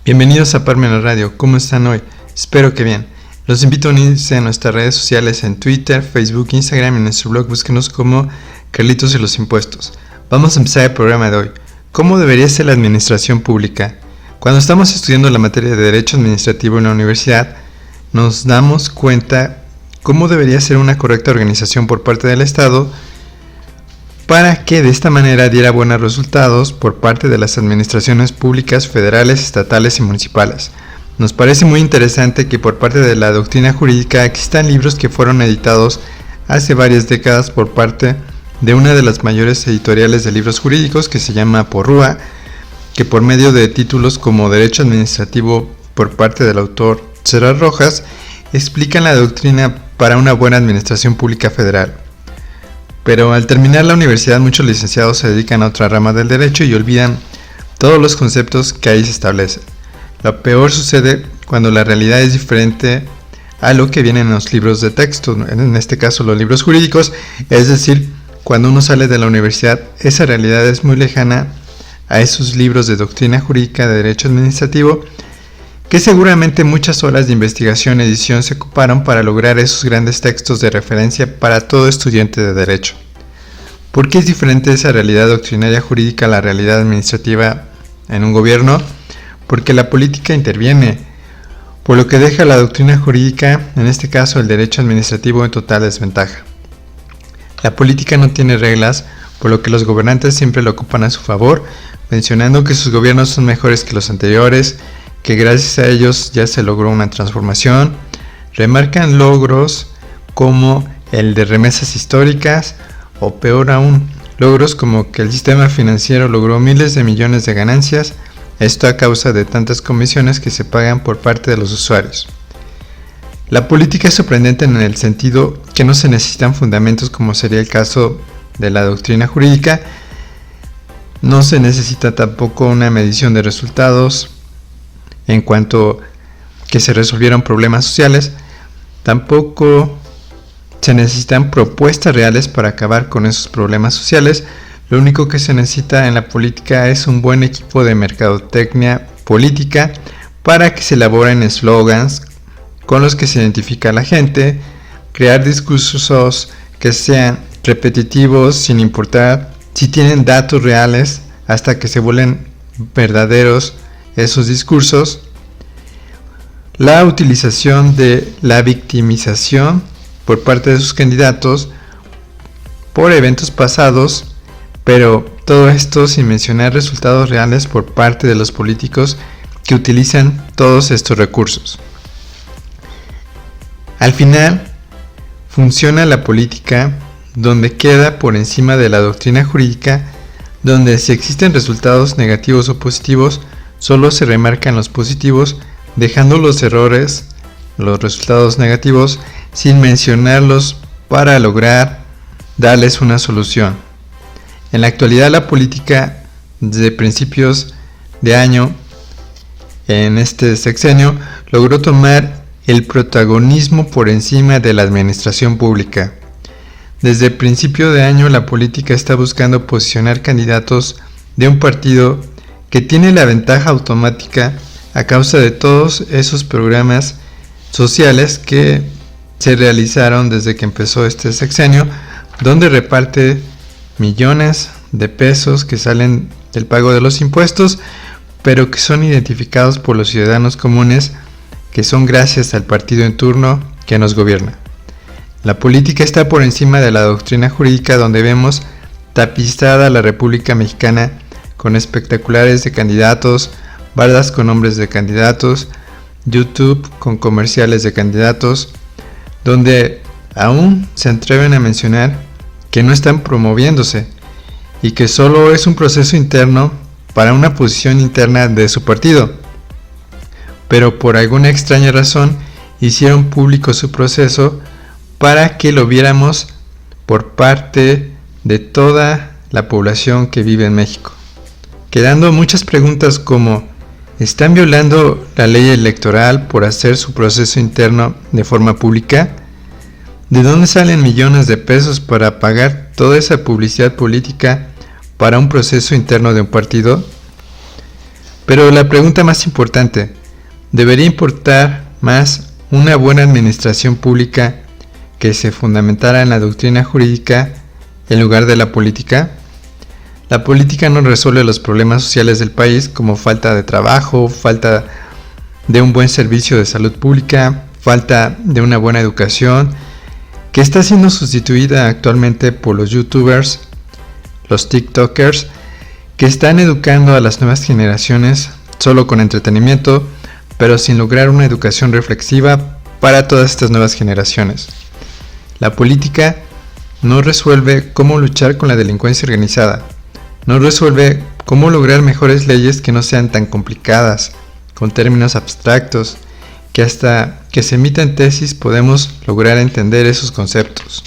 Bienvenidos a Parmenas Radio, ¿cómo están hoy? Espero que bien. Los invito a unirse a nuestras redes sociales en Twitter, Facebook, Instagram y en nuestro blog búsquenos como Carlitos y los Impuestos. Vamos a empezar el programa de hoy. ¿Cómo debería ser la administración pública? Cuando estamos estudiando la materia de Derecho Administrativo en la universidad, nos damos cuenta cómo debería ser una correcta organización por parte del Estado para que de esta manera diera buenos resultados por parte de las administraciones públicas federales, estatales y municipales. Nos parece muy interesante que por parte de la doctrina jurídica existan libros que fueron editados hace varias décadas por parte de una de las mayores editoriales de libros jurídicos que se llama Porrúa, que por medio de títulos como Derecho Administrativo por parte del autor Serra Rojas explican la doctrina para una buena administración pública federal. Pero al terminar la universidad muchos licenciados se dedican a otra rama del derecho y olvidan todos los conceptos que ahí se establecen. Lo peor sucede cuando la realidad es diferente a lo que viene en los libros de texto, en este caso los libros jurídicos, es decir, cuando uno sale de la universidad, esa realidad es muy lejana a esos libros de doctrina jurídica de derecho administrativo que seguramente muchas horas de investigación y edición se ocuparon para lograr esos grandes textos de referencia para todo estudiante de derecho. ¿Por qué es diferente esa realidad doctrinaria jurídica a la realidad administrativa en un gobierno? Porque la política interviene, por lo que deja la doctrina jurídica, en este caso el derecho administrativo, en total desventaja. La política no tiene reglas, por lo que los gobernantes siempre lo ocupan a su favor, mencionando que sus gobiernos son mejores que los anteriores, que gracias a ellos ya se logró una transformación. Remarcan logros como el de remesas históricas o peor aún, logros como que el sistema financiero logró miles de millones de ganancias, esto a causa de tantas comisiones que se pagan por parte de los usuarios. La política es sorprendente en el sentido que no se necesitan fundamentos como sería el caso de la doctrina jurídica, no se necesita tampoco una medición de resultados, en cuanto que se resolvieron problemas sociales, tampoco se necesitan propuestas reales para acabar con esos problemas sociales. Lo único que se necesita en la política es un buen equipo de mercadotecnia política para que se elaboren eslogans con los que se identifica a la gente, crear discursos que sean repetitivos sin importar si tienen datos reales hasta que se vuelven verdaderos esos discursos, la utilización de la victimización por parte de sus candidatos por eventos pasados, pero todo esto sin mencionar resultados reales por parte de los políticos que utilizan todos estos recursos. Al final, funciona la política donde queda por encima de la doctrina jurídica, donde si existen resultados negativos o positivos, solo se remarcan los positivos, dejando los errores, los resultados negativos, sin mencionarlos para lograr darles una solución. En la actualidad la política, desde principios de año, en este sexenio, logró tomar el protagonismo por encima de la administración pública. Desde el principio de año la política está buscando posicionar candidatos de un partido que tiene la ventaja automática a causa de todos esos programas sociales que se realizaron desde que empezó este sexenio, donde reparte millones de pesos que salen del pago de los impuestos, pero que son identificados por los ciudadanos comunes, que son gracias al partido en turno que nos gobierna. La política está por encima de la doctrina jurídica, donde vemos tapizada la República Mexicana con espectaculares de candidatos, bardas con nombres de candidatos, YouTube con comerciales de candidatos, donde aún se atreven a mencionar que no están promoviéndose y que solo es un proceso interno para una posición interna de su partido. Pero por alguna extraña razón hicieron público su proceso para que lo viéramos por parte de toda la población que vive en México, quedando muchas preguntas como: ¿están violando la ley electoral por hacer su proceso interno de forma pública? ¿De dónde salen millones de pesos para pagar toda esa publicidad política para un proceso interno de un partido? Pero la pregunta más importante, ¿debería importar más una buena administración pública que se fundamentara en la doctrina jurídica en lugar de la política? La política no resuelve los problemas sociales del país como falta de trabajo, falta de un buen servicio de salud pública, falta de una buena educación, que está siendo sustituida actualmente por los youtubers, los tiktokers, que están educando a las nuevas generaciones solo con entretenimiento, pero sin lograr una educación reflexiva para todas estas nuevas generaciones. La política no resuelve cómo luchar con la delincuencia organizada, no resuelve cómo lograr mejores leyes que no sean tan complicadas, con términos abstractos, que hasta que se emitan tesis podemos lograr entender esos conceptos.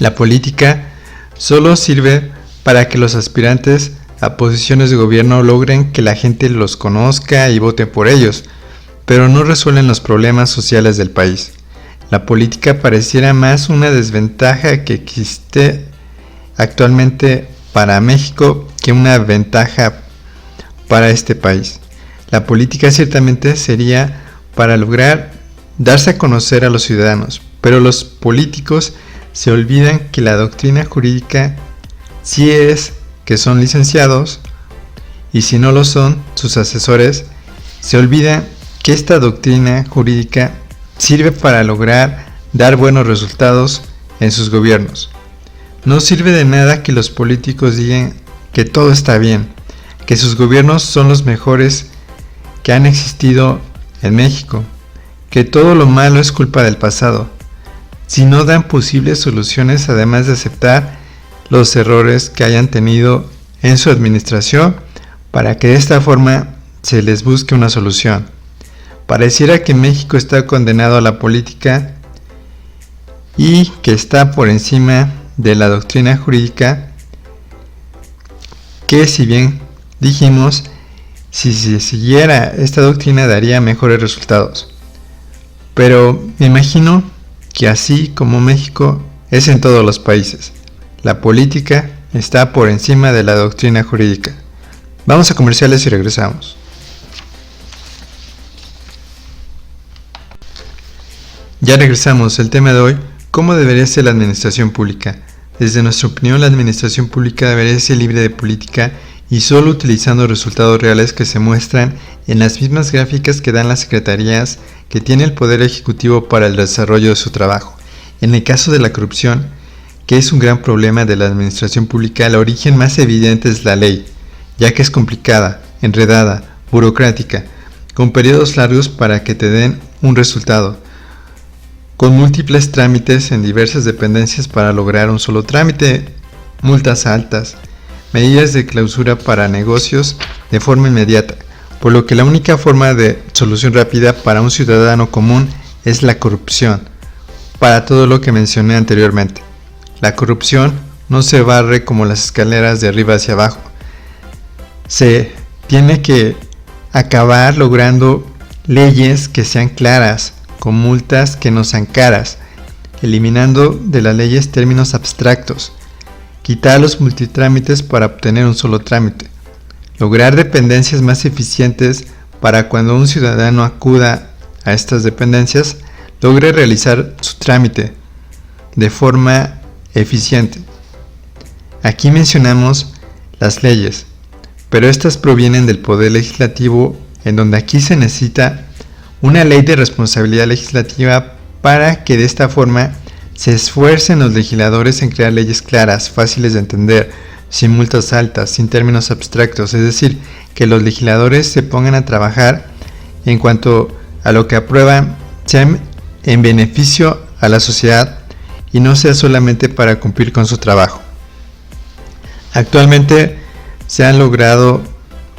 La política solo sirve para que los aspirantes a posiciones de gobierno logren que la gente los conozca y vote por ellos, pero no resuelven los problemas sociales del país. La política pareciera más una desventaja que existe actualmente para México que una ventaja para este país. La política ciertamente sería para lograr darse a conocer a los ciudadanos, pero los políticos se olvidan que la doctrina jurídica sí es que son licenciados, y si no lo son, sus asesores, se olvidan que esta doctrina jurídica sirve para lograr dar buenos resultados en sus gobiernos. No sirve de nada que los políticos digan que todo está bien, que sus gobiernos son los mejores que han existido en México, que todo lo malo es culpa del pasado, si no dan posibles soluciones además de aceptar los errores que hayan tenido en su administración para que de esta forma se les busque una solución. Pareciera que México está condenado a la política y que está por encima de la doctrina jurídica, que si bien dijimos, si se siguiera esta doctrina daría mejores resultados. Pero me imagino que así como México es en todos los países. La política está por encima de la doctrina jurídica. Vamos a comerciales y regresamos. Ya regresamos. El tema de hoy, ¿cómo debería ser la administración pública? Desde nuestra opinión, la administración pública debería ser libre de política y solo utilizando resultados reales que se muestran en las mismas gráficas que dan las secretarías que tiene el Poder Ejecutivo para el desarrollo de su trabajo. En el caso de la corrupción, que es un gran problema de la administración pública, el origen más evidente es la ley, ya que es complicada, enredada, burocrática, con periodos largos para que te den un resultado, con múltiples trámites en diversas dependencias para lograr un solo trámite, multas altas, medidas de clausura para negocios de forma inmediata, por lo que la única forma de solución rápida para un ciudadano común es la corrupción, para todo lo que mencioné anteriormente. La corrupción no se barre como las escaleras de arriba hacia abajo. Se tiene que acabar logrando leyes que sean claras, con multas que no sean caras, eliminando de las leyes términos abstractos, quitar los multitrámites para obtener un solo trámite, lograr dependencias más eficientes para cuando un ciudadano acuda a estas dependencias, logre realizar su trámite de forma eficiente. Aquí mencionamos las leyes, pero estas provienen del Poder Legislativo, en donde aquí se necesita una ley de responsabilidad legislativa para que de esta forma se esfuercen los legisladores en crear leyes claras, fáciles de entender, sin multas altas, sin términos abstractos, es decir, que los legisladores se pongan a trabajar en cuanto a lo que aprueban sea en beneficio a la sociedad y no sea solamente para cumplir con su trabajo. Actualmente se han logrado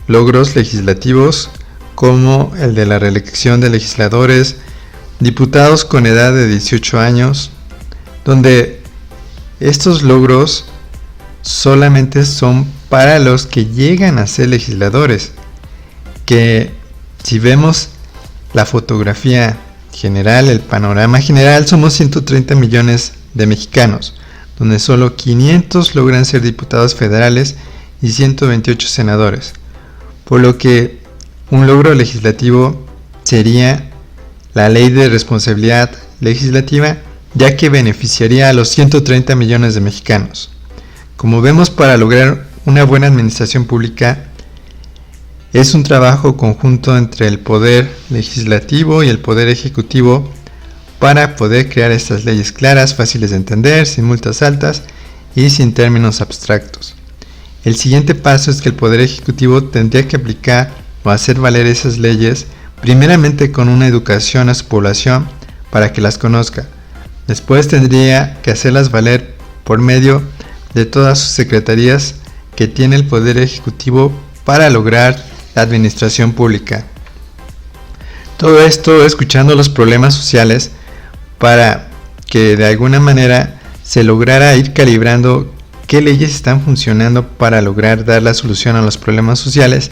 logros legislativos como el de la reelección de legisladores, diputados con edad de 18 años, donde estos logros solamente son para los que llegan a ser legisladores, que si vemos la fotografía general, el panorama general, somos 130 millones de mexicanos, donde solo 500 logran ser diputados federales y 128 senadores. por lo que un logro legislativo sería la ley de responsabilidad legislativa, ya que beneficiaría a los 130 millones de mexicanos. Como vemos, para lograr una buena administración pública es un trabajo conjunto entre el poder legislativo y el poder ejecutivo para poder crear estas leyes claras, fáciles de entender, sin multas altas y sin términos abstractos. El siguiente paso es que el poder ejecutivo tendría que aplicar o hacer valer esas leyes primeramente con una educación a su población para que las conozca. Después tendría que hacerlas valer por medio de todas sus secretarías que tiene el poder ejecutivo para lograr la administración pública. Todo esto escuchando los problemas sociales para que de alguna manera se lograra ir calibrando qué leyes están funcionando para lograr dar la solución a los problemas sociales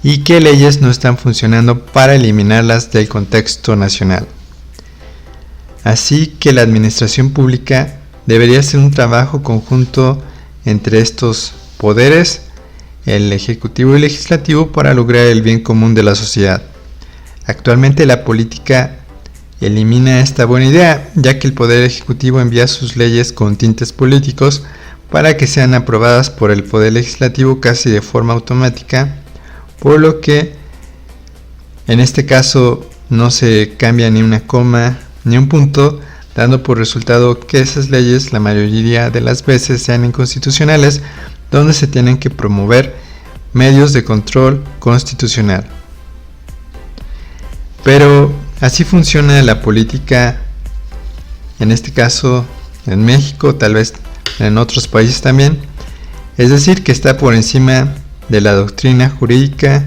y qué leyes no están funcionando para eliminarlas del contexto nacional. Así que la administración pública debería ser un trabajo conjunto entre estos poderes, el ejecutivo y el legislativo, para lograr el bien común de la sociedad. Actualmente la política elimina esta buena idea, ya que el poder ejecutivo envía sus leyes con tintes políticos para que sean aprobadas por el poder legislativo casi de forma automática, por lo que en este caso no se cambia ni una coma ni un punto, dando por resultado que esas leyes la mayoría de las veces sean inconstitucionales, donde se tienen que promover medios de control constitucional. Pero así funciona la política, en este caso en México, tal vez en otros países también, es decir, que está por encima de la doctrina jurídica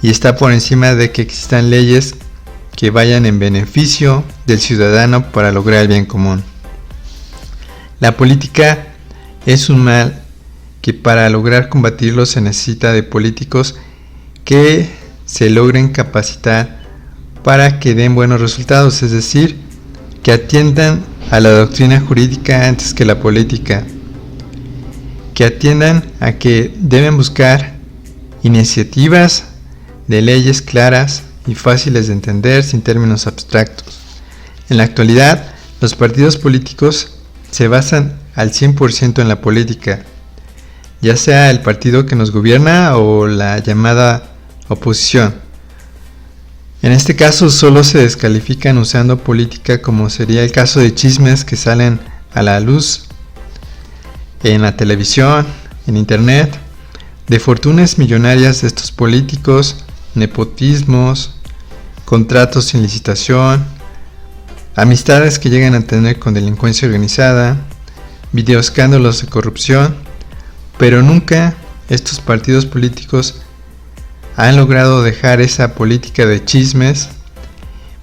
y está por encima de que existan leyes que vayan en beneficio del ciudadano para lograr el bien común. La política es un mal que para lograr combatirlo se necesita de políticos que se logren capacitar para que den buenos resultados, es decir, que atiendan a la doctrina jurídica antes que la política, que atiendan a que deben buscar iniciativas de leyes claras y fáciles de entender sin términos abstractos. En la actualidad, los partidos políticos se basan al 100% en la política, ya sea el partido que nos gobierna o la llamada oposición. En este caso solo se descalifican usando política, como sería el caso de chismes que salen a la luz en la televisión, en internet, de fortunas millonarias de estos políticos, nepotismos, contratos sin licitación, amistades que llegan a tener con delincuencia organizada, videoescándalos de corrupción, pero nunca estos partidos políticos han logrado dejar esa política de chismes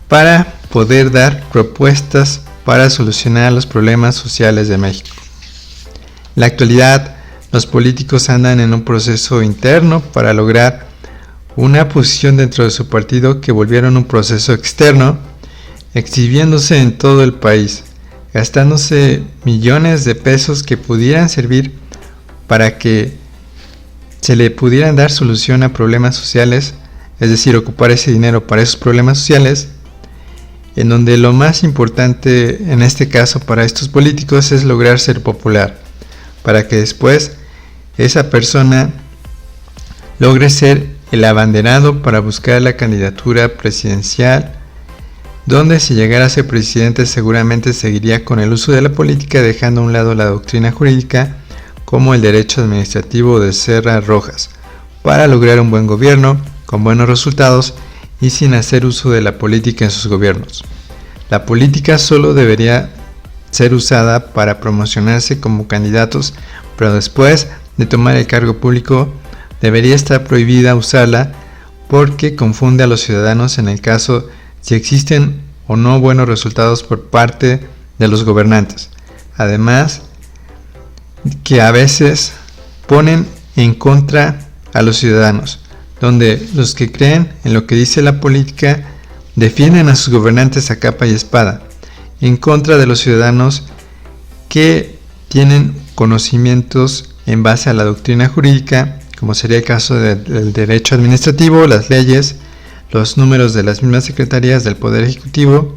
para poder dar propuestas para solucionar los problemas sociales de México. En la actualidad, los políticos andan en un proceso interno para lograr una posición dentro de su partido que volvieron un proceso externo, exhibiéndose en todo el país, gastándose millones de pesos que pudieran servir para que se le pudieran dar solución a problemas sociales, es decir, ocupar ese dinero para esos problemas sociales, en donde lo más importante en este caso para estos políticos es lograr ser popular, para que después esa persona logre ser el abanderado para buscar la candidatura presidencial, donde si llegara a ser presidente seguramente seguiría con el uso de la política, dejando a un lado la doctrina jurídica como el derecho administrativo de Serra Rojas, para lograr un buen gobierno con buenos resultados y sin hacer uso de la política en sus gobiernos. La política solo debería ser usada para promocionarse como candidatos, pero después de tomar el cargo público debería estar prohibida usarla porque confunde a los ciudadanos en el caso si existen o no buenos resultados por parte de los gobernantes. Además, que a veces ponen en contra a los ciudadanos, donde los que creen en lo que dice la política defienden a sus gobernantes a capa y espada, en contra de los ciudadanos que tienen conocimientos en base a la doctrina jurídica, como sería el caso del derecho administrativo, las leyes, los números de las mismas secretarías del Poder Ejecutivo,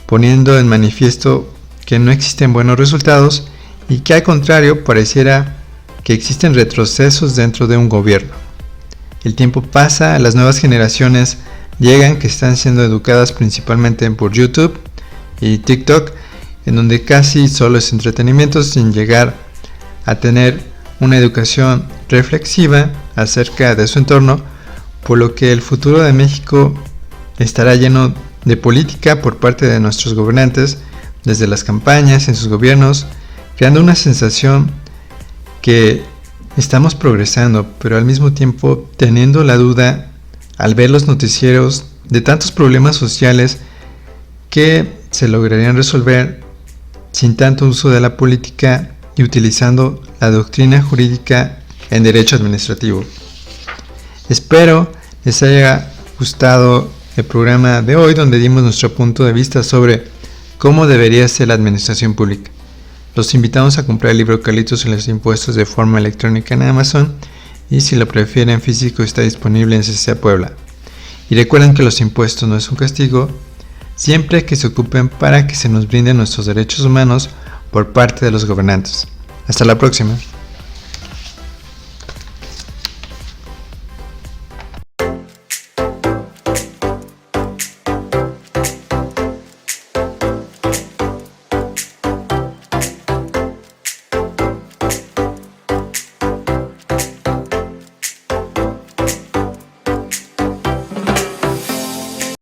poniendo en manifiesto que no existen buenos resultados y que al contrario pareciera que existen retrocesos dentro de un gobierno. El tiempo pasa, las nuevas generaciones llegan que están siendo educadas principalmente por YouTube y TikTok, en donde casi solo es entretenimiento sin llegar a tener una educación reflexiva acerca de su entorno, por lo que el futuro de México estará lleno de política por parte de nuestros gobernantes, desde las campañas en sus gobiernos, creando una sensación que estamos progresando, pero al mismo tiempo teniendo la duda al ver los noticieros de tantos problemas sociales que se lograrían resolver sin tanto uso de la política y utilizando la doctrina jurídica en derecho administrativo. Espero les haya gustado el programa de hoy, donde dimos nuestro punto de vista sobre cómo debería ser la administración pública. Los invitamos a comprar el libro Carlitos y los impuestos de forma electrónica en Amazon, y si lo prefieren físico está disponible en CCA Puebla. Y recuerden que los impuestos no es un castigo, siempre que se ocupen para que se nos brinden nuestros derechos humanos por parte de los gobernantes. Hasta la próxima.